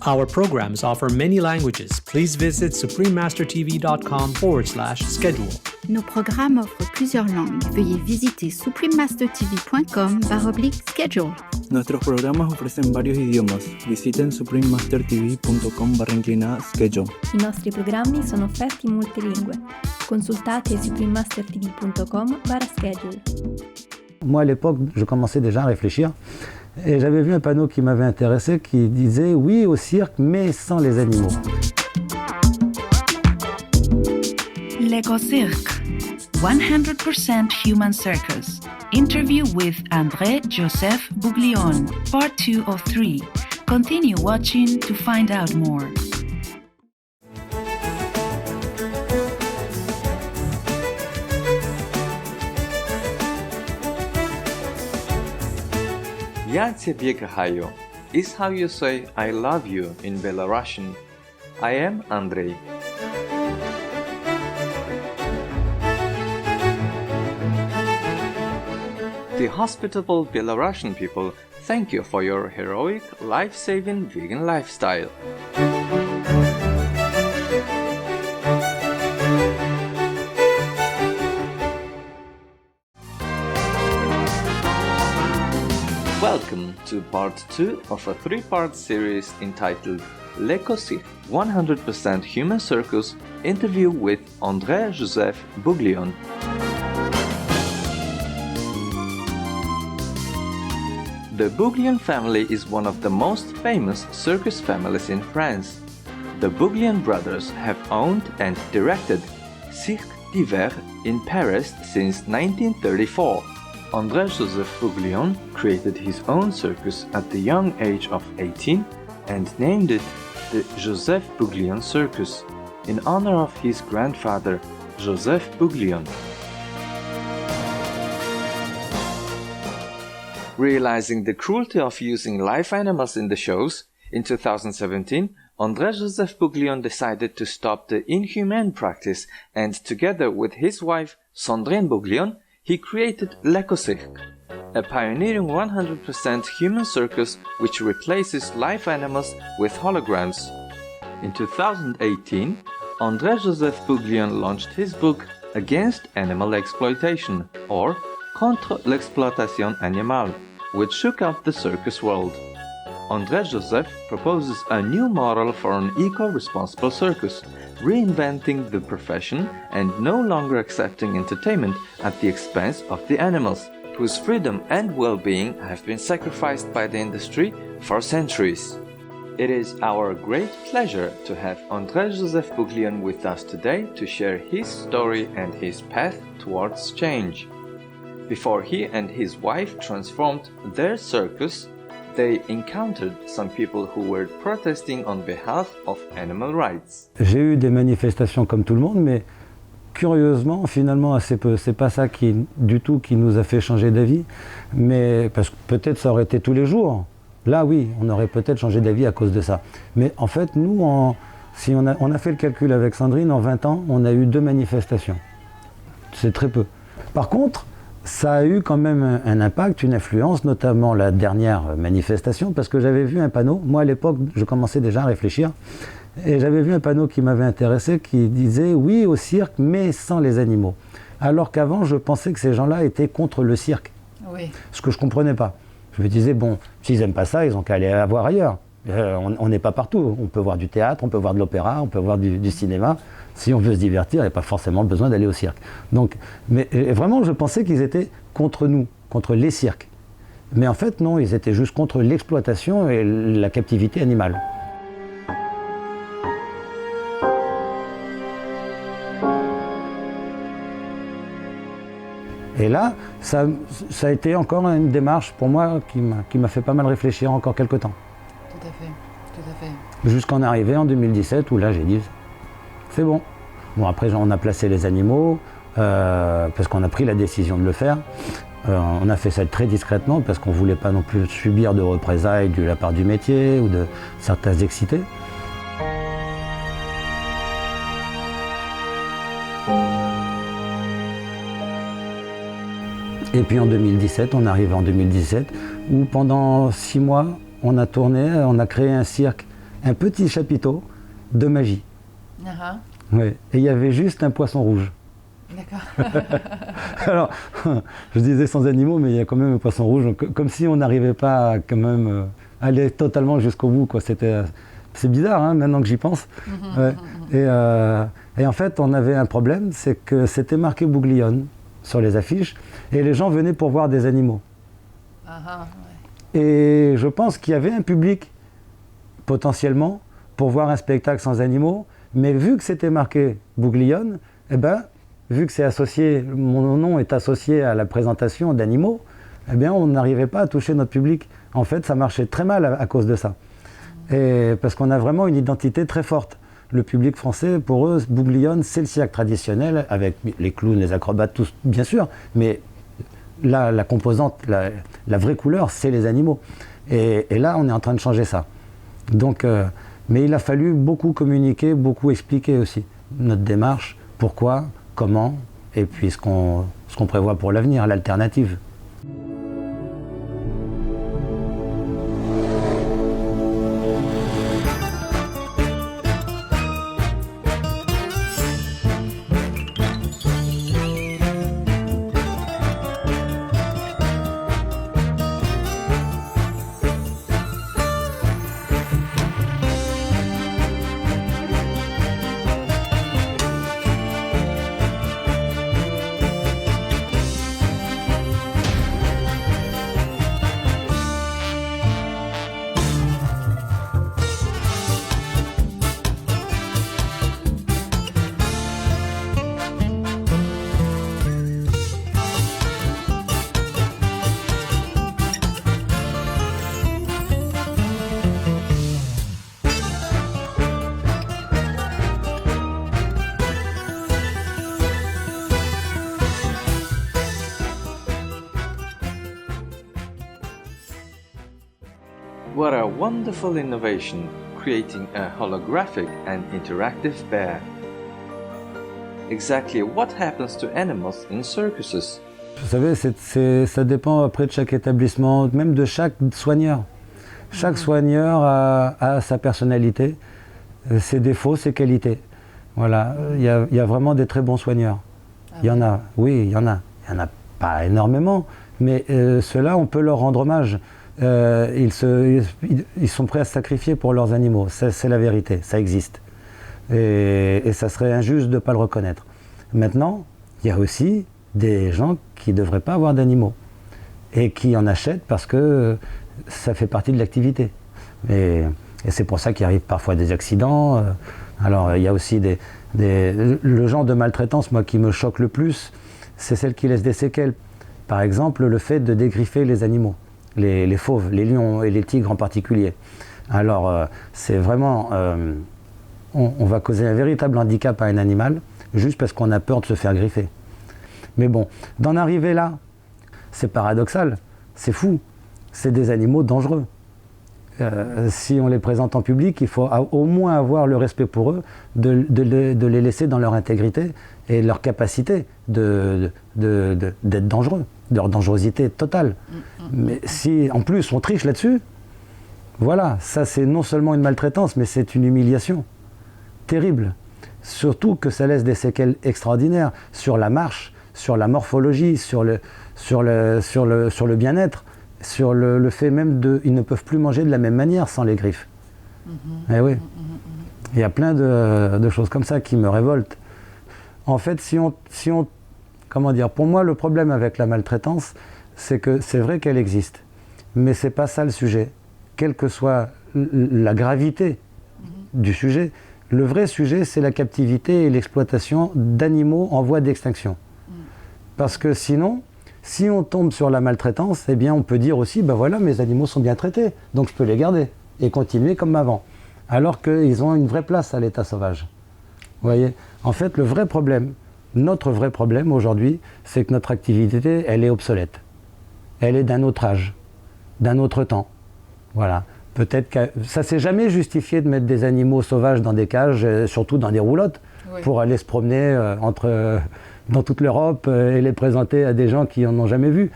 Our programs offer many languages. Please visit suprememastertv.com/schedule. Nos programmes offrent plusieurs langues. Veuillez visiter suprememastertv.com/schedule. Nuestros programas ofrecen varios idiomas. Visiten suprememastertv.com/schedule. I nostri programmi sono offerti in molte lingue. Consultate suprememastertv.com/schedule. Moi, à l'époque, je commençais déjà à réfléchir et j'avais vu un panneau qui m'avait intéressé qui disait « Oui au cirque, mais sans les animaux ». L'Éco-Cirque, 100% Human Circus. Interview with André-Joseph Bouglione, Part 2 of 3. Continue watching to find out more. Я тебе кохаю is how you say I love you in Belarusian. I am Andrei. The hospitable Belarusian people thank you for your heroic, life-saving vegan lifestyle. Welcome to part 2 of a 3-part series entitled L'Éco-Cirque, 100% Human Circus interview with André-Joseph Bouglione. The Bouglione family is one of the most famous circus families in France. The Bouglione brothers have owned and directed Cirque d'Hiver in Paris since 1934. André-Joseph Bouglione created his own circus at the young age of 18 and named it the Joseph Bouglione Circus, in honor of his grandfather, Joseph Bouglione. Realizing the cruelty of using live animals in the shows, in 2017, André-Joseph Bouglione decided to stop the inhumane practice and together with his wife, Sandrine Bouglione, he created L'Éco-Cirque, a pioneering 100% human circus which replaces live animals with holograms. In 2018, André-Joseph Bouglione launched his book Against Animal Exploitation, or Contre l'exploitation animale, which shook up the circus world. André-Joseph proposes a new model for an eco-responsible circus, reinventing the profession and no longer accepting entertainment at the expense of the animals, whose freedom and well-being have been sacrificed by the industry for centuries. It is our great pleasure to have André-Joseph Bouglione with us today to share his story and his path towards change. Before he and his wife transformed their circus, they encountered some people who were protesting on behalf of animal rights. J'ai eu des manifestations comme tout le monde, mais curieusement, finalement, assez peu. C'est pas ça du tout qui nous a fait changer d'avis, mais parce que peut-être ça aurait été tous les jours. Là, oui, on aurait peut-être changé d'avis à cause de ça. Mais en fait, nous, on a fait le calcul avec Sandrine, en 20 ans, on a eu 2 manifestations. C'est très peu. Par contre, ça a eu quand même un impact, une influence, notamment la dernière manifestation, parce que j'avais vu un panneau, moi à l'époque je commençais déjà à réfléchir, et j'avais vu un panneau qui m'avait intéressé qui disait « Oui au cirque, mais sans les animaux ». Alors qu'avant je pensais que ces gens-là étaient contre le cirque, oui. Ce que je ne comprenais pas. Je me disais, bon, s'ils n'aiment pas ça, ils ont qu'à aller voir ailleurs. On n'est pas partout, on peut voir du théâtre, on peut voir de l'opéra, on peut voir du cinéma. Si on veut se divertir, il n'y a pas forcément besoin d'aller au cirque. Donc, mais vraiment, je pensais qu'ils étaient contre nous, contre les cirques. Mais en fait, non, ils étaient juste contre l'exploitation et la captivité animale. Et là, ça a été encore une démarche pour moi qui m'a fait pas mal réfléchir encore quelque temps. Tout à fait, tout à fait. Jusqu'en arrivé en 2017 où là j'ai dit c'est bon. Bon après on a placé les animaux parce qu'on a pris la décision de le faire. On a fait ça très discrètement parce qu'on ne voulait pas non plus subir de représailles de la part du métier ou de certains excités. Et puis en 2017, on arrive en 2017 où pendant 6 mois on a tourné, on a créé un cirque un petit chapiteau de magie. Ah, Ouais. Et il y avait juste un poisson rouge. d'accord. Alors, je disais sans animaux, mais il y a quand même un poisson rouge, donc, comme si on n'arrivait pas à quand même aller totalement jusqu'au bout, quoi. C'est bizarre, hein, maintenant que j'y pense. Ouais. Et en fait, on avait un problème, c'est que c'était marqué Bouglione sur les affiches, et les gens venaient pour voir des animaux. Ah, ouais. Et je pense qu'il y avait un public, potentiellement, pour voir un spectacle sans animaux, mais vu que c'était marqué Bouglione, eh ben, vu que c'est associé, mon nom est associé à la présentation d'animaux, eh bien, on n'arrivait pas à toucher notre public. En fait, ça marchait très mal à cause de ça. Et parce qu'on a vraiment une identité très forte. Le public français, pour eux, Bouglione, c'est le cirque traditionnel, avec les clowns, les acrobates, tous, bien sûr, mais là, la composante, la vraie couleur, c'est les animaux. Et là, on est en train de changer ça. Donc, mais il a fallu beaucoup communiquer, beaucoup expliquer aussi notre démarche, pourquoi, comment, et puis ce qu'on prévoit pour l'avenir, l'alternative. What a wonderful innovation, creating a holographic and interactive bear. Exactly what happens to animals in circuses? Vous savez, ça dépend après de chaque établissement, même de chaque soigneur. Chaque soigneur a sa personnalité, ses défauts, ses qualités. Voilà, il y a vraiment des très bons soigneurs. Il y en a, oui, il y en a. Il n'y en a pas énormément, mais ceux-là, on peut leur rendre hommage. Ils sont prêts à se sacrifier pour leurs animaux, c'est la vérité, ça existe. Et ça serait injuste de ne pas le reconnaître. Maintenant, il y a aussi des gens qui ne devraient pas avoir d'animaux et qui en achètent parce que ça fait partie de l'activité. Et c'est pour ça qu'il arrive parfois des accidents. Alors il y a aussi le genre de maltraitance, moi, qui me choque le plus, c'est celle qui laisse des séquelles. Par exemple, le fait de dégriffer les animaux. Les fauves, les lions et les tigres en particulier. Alors, c'est vraiment... on va causer un véritable handicap à un animal juste parce qu'on a peur de se faire griffer. Mais bon, d'en arriver là, c'est paradoxal, c'est fou. C'est des animaux dangereux. Si on les présente en public, il faut au moins avoir le respect pour eux, de les laisser dans leur intégrité et leur capacité d'être dangereux, de leur dangerosité totale. Mais si en plus on triche là-dessus, voilà, ça c'est non seulement une maltraitance, mais c'est une humiliation terrible. Surtout que ça laisse des séquelles extraordinaires sur la marche, sur la morphologie, sur le bien-être, sur le fait même ils ne peuvent plus manger de la même manière sans les griffes. Eh oui. Il y a plein de choses comme ça qui me révoltent. En fait, si on comment dire, pour moi, le problème avec la maltraitance, c'est que c'est vrai qu'elle existe, mais c'est pas ça le sujet. Quelle que soit la gravité du sujet, le vrai sujet, c'est la captivité et l'exploitation d'animaux en voie d'extinction. Parce que sinon, si on tombe sur la maltraitance, eh bien, on peut dire aussi, ben voilà, mes animaux sont bien traités, donc je peux les garder et continuer comme avant. Alors qu'ils ont une vraie place à l'état sauvage. Vous voyez ? En fait, le vrai problème, notre vrai problème aujourd'hui, c'est que notre activité, elle est obsolète. Elle est d'un autre âge, d'un autre temps. Voilà. Peut-être que ça ne s'est jamais justifié de mettre des animaux sauvages dans des cages, surtout dans des roulottes, pour aller se promener dans toute l'Europe et les présenter à des gens qui n'en ont jamais vu.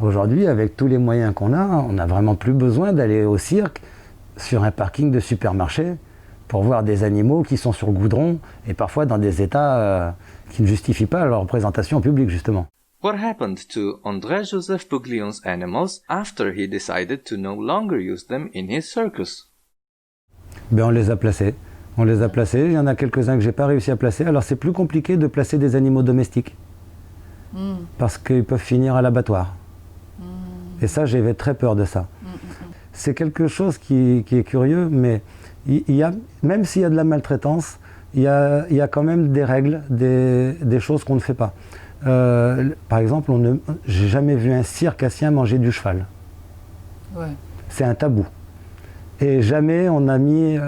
Aujourd'hui, avec tous les moyens qu'on a, on n'a vraiment plus besoin d'aller au cirque sur un parking de supermarché pour voir des animaux qui sont sur le goudron et parfois dans des états qui ne justifient pas leur présentation en public, justement. What happened to André-Joseph Bouglion's animals after he decided to no longer use them in his circus? Ben, on les a placés. On les a placés. Il y en a quelques-uns que j'ai pas réussi à placer. Alors c'est plus compliqué de placer des animaux domestiques parce qu'ils peuvent finir à l'abattoir. Et ça, j'avais très peur de ça. C'est quelque chose qui est curieux, mais il y a, même s'il y a de la maltraitance, il y a quand même des règles, des choses qu'on ne fait pas. Par exemple, j'ai jamais vu un circassien manger du cheval. Ouais. C'est un tabou. Et jamais on a mis,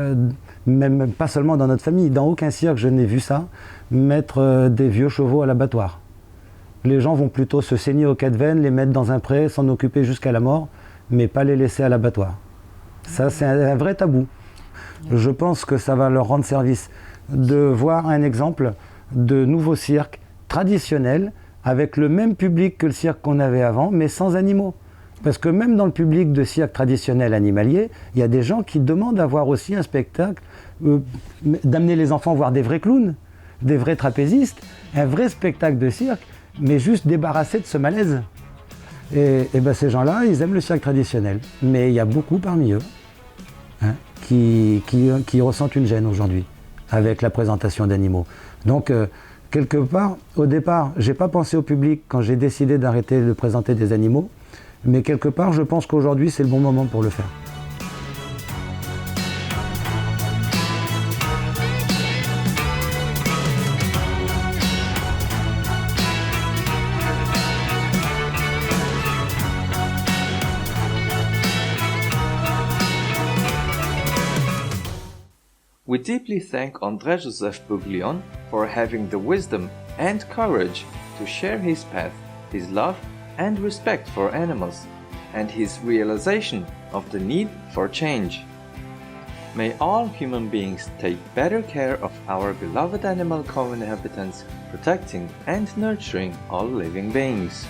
même pas seulement dans notre famille, dans aucun cirque je n'ai vu ça, mettre des vieux chevaux à l'abattoir. Les gens vont plutôt se saigner aux quatre veines, les mettre dans un pré, s'en occuper jusqu'à la mort, mais pas les laisser à l'abattoir. Ça, c'est un vrai tabou. Je pense que ça va leur rendre service de voir un exemple de nouveau cirque traditionnel avec le même public que le cirque qu'on avait avant, mais sans animaux. Parce que même dans le public de cirque traditionnel animalier, il y a des gens qui demandent à voir aussi un spectacle, d'amener les enfants voir des vrais clowns, des vrais trapézistes, un vrai spectacle de cirque, mais juste débarrassé de ce malaise. Et ben ces gens-là, ils aiment le cirque traditionnel. Mais il y a beaucoup parmi eux qui ressentent une gêne aujourd'hui avec la présentation d'animaux. Donc, quelque part, au départ, je n'ai pas pensé au public quand j'ai décidé d'arrêter de présenter des animaux, mais quelque part, je pense qu'aujourd'hui, c'est le bon moment pour le faire. We deeply thank André-Joseph Bouglion for having the wisdom and courage to share his path, his love and respect for animals, and his realization of the need for change. May all human beings take better care of our beloved animal co-inhabitants, protecting and nurturing all living beings.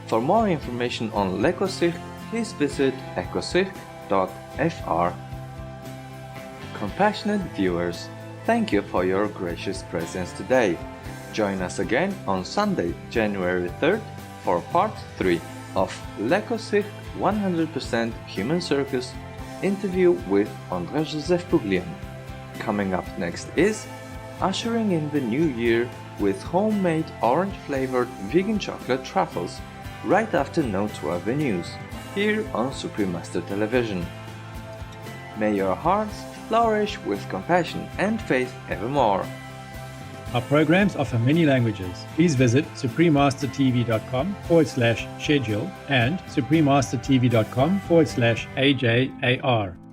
For more information on l'Ecocirque, please visit ecocirque.fr. Compassionate viewers, thank you for your gracious presence today. Join us again on Sunday, January 3rd for part 3 of l'Ecocirque 100% Human Circus interview with André-Joseph Bouglion. Coming up next is ushering in the new year with homemade orange-flavored vegan chocolate truffles right after No 12 News, here on Supreme Master Television. May your hearts flourish with compassion and faith evermore. Our programs offer many languages. Please visit suprememastertv.com/schedule and suprememastertv.com/AJAR.